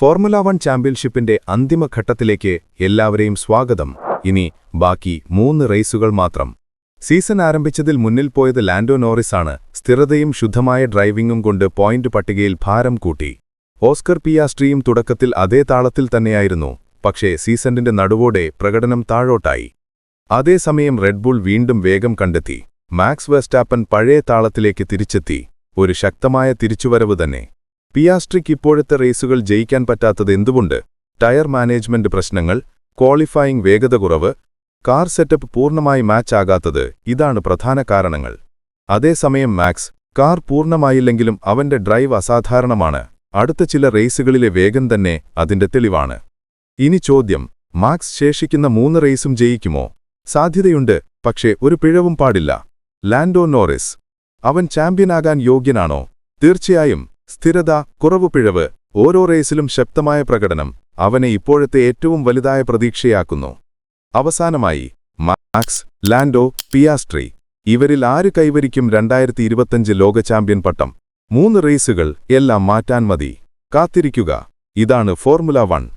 Formula 1 ചാമ്പ്യൻഷിപ്പിന്റെ അന്തിമഘട്ടത്തിലേക്ക് എല്ലാവരെയും സ്വാഗതം. ഇനി ബാക്കി 3 റേസുകൾ മാത്രം. സീസൺ ആരംഭിച്ചതിൽ മുന്നിൽ പോയത് ലാൻഡോ നോറിസാണ്. സ്ഥിരതയും ശുദ്ധമായ ഡ്രൈവിംഗും കൊണ്ട് പോയിന്റ് പട്ടികയിൽ ഭാരം കൂട്ടി. ഓസ്കർ പിയാസ്ട്രിയും തുടക്കത്തിൽ അതേ താളത്തിൽ തന്നെയായിരുന്നു. പക്ഷേ സീസണിന്റെ നടുവോടെ പ്രകടനം താഴോട്ടായി. അതേസമയം റെഡ്ബുൾ വീണ്ടും വേഗം കണ്ടെത്തി. മാക്സ് വെർസ്റ്റാപ്പൻ പഴയ താളത്തിലേക്ക് തിരിച്ചെത്തി. ഒരു ശക്തമായ തിരിച്ചുവരവ് തന്നെ. പിയാസ്ട്രിക്ക് ഇപ്പോഴത്തെ റേസുകൾ ജയിക്കാൻ പറ്റാത്തത് എന്തുകൊണ്ട്? ടയർ മാനേജ്മെന്റ് പ്രശ്നങ്ങൾ, ക്വാളിഫയിംഗ് വേഗത കുറവ്, കാർ സെറ്റപ്പ് പൂർണ്ണമായി മാച്ച് ആകാത്തത്, ഇതാണ് പ്രധാന കാരണങ്ങൾ. അതേസമയം മാക്സ്, കാർ പൂർണ്ണമായില്ലെങ്കിലും അവന്റെ ഡ്രൈവ് അസാധാരണമാണ്. അടുത്ത ചില റേസുകളിലെ വേഗം തന്നെ അതിന്റെ തെളിവാണ്. ഇനി ചോദ്യം, മാക്സ് ശേഷിക്കുന്ന 3 റേസും ജയിക്കുമോ? സാധ്യതയുണ്ട്, പക്ഷേ ഒരു പിഴവും പാടില്ല. ലാൻഡോ നോറിസ്, അവൻ ചാമ്പ്യനാകാൻ യോഗ്യനാണോ? തീർച്ചയായും. സ്ഥിരത, കുറവ് പിഴവ്, ഓരോ റേസിലും ശക്തമായ പ്രകടനം അവനെ ഇപ്പോഴത്തെ ഏറ്റവും വലുതായ പ്രതീക്ഷയാക്കുന്നു. അവസാനമായി മാക്സ്, ലാൻഡോ, പിയാസ്ട്രി, ഇവരിൽ ആര് കൈവരിക്കും 2025 ലോക ചാമ്പ്യൻ പട്ടം? 3 റേസുകൾ, എല്ലാം മാറ്റാൻ മതി. കാത്തിരിക്കുക. ഇതാണ് ഫോർമുല 1.